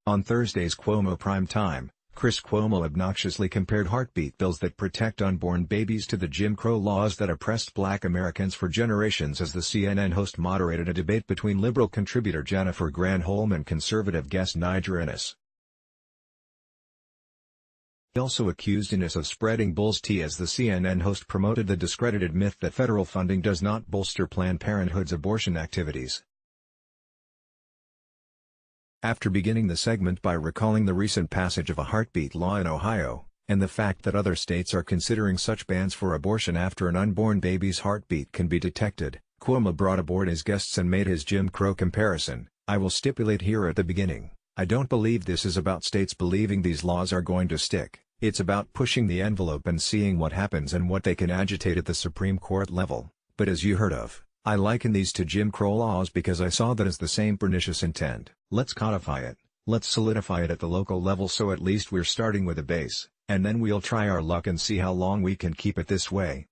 On Thursday's Cuomo Prime Time, Chris Cuomo obnoxiously compared heartbeat bills that protect unborn babies to the Jim Crow laws that oppressed Black Americans for generations as the CNN host moderated a debate between liberal contributor Jennifer Granholm and conservative guest Niger Innis. He also accused Innis of spreading Bull's tea as the CNN host promoted the discredited myth that federal funding does not bolster Planned Parenthood's abortion activities. After beginning the segment by recalling the recent passage of a heartbeat law in Ohio, and the fact that other states are considering such bans for abortion after an unborn baby's heartbeat can be detected, Cuomo brought aboard his guests and made his Jim Crow comparison. "I will stipulate here at the beginning, I don't believe this is about states believing these laws are going to stick, it's about pushing the envelope and seeing what happens and what they can agitate at the Supreme Court level, but as you heard of, I liken these to Jim Crow laws because I saw that as the same pernicious intent. Let's codify it, let's solidify it at the local level so at least we're starting with a base, and then we'll try our luck and see how long we can keep it this way."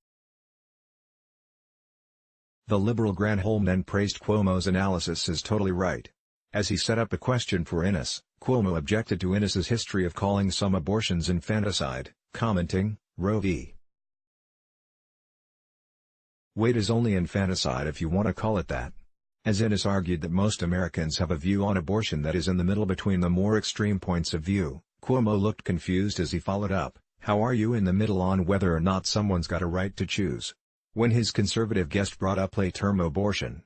The liberal Granholm then praised Cuomo's analysis as totally right. As he set up a question for Innis, Cuomo objected to Innis's history of calling some abortions infanticide, commenting, "Roe v. Wade is only infanticide if you want to call it that." As Innis argued that most Americans have a view on abortion that is in the middle between the more extreme points of view, Cuomo looked confused as he followed up, "How are you in the middle on whether or not someone's got a right to choose?" when his conservative guest brought up late-term abortion.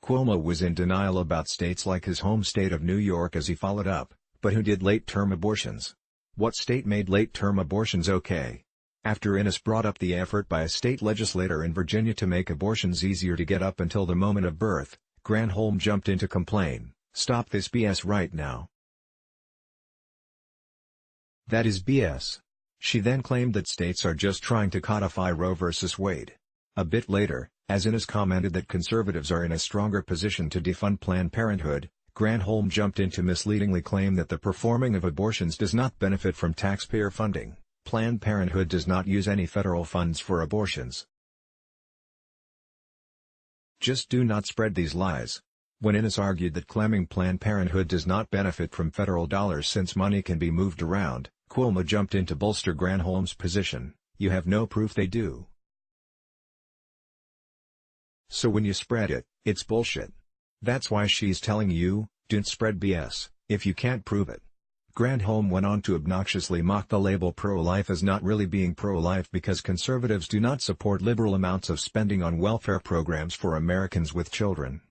Cuomo was in denial about states like his home state of New York as he followed up, "But who did late-term abortions? What state made late-term abortions okay?" After Innis brought up the effort by a state legislator in Virginia to make abortions easier to get up until the moment of birth, Granholm jumped in to complain, "Stop this BS right now. That is BS." She then claimed that states are just trying to codify Roe v. Wade. A bit later, as Innis commented that conservatives are in a stronger position to defund Planned Parenthood, Granholm jumped in to misleadingly claim that the performing of abortions does not benefit from taxpayer funding. Planned Parenthood does not use any federal funds for abortions. Just do not spread these lies. When Innis argued that claiming Planned Parenthood does not benefit from federal dollars since money can be moved around, Cuomo jumped in to bolster Granholm's position, "You have no proof they do. So when you spread it, it's bullshit. That's why she's telling you, don't spread BS, if you can't prove it." Granholm went on to obnoxiously mock the label pro-life as not really being pro-life because conservatives do not support liberal amounts of spending on welfare programs for Americans with children.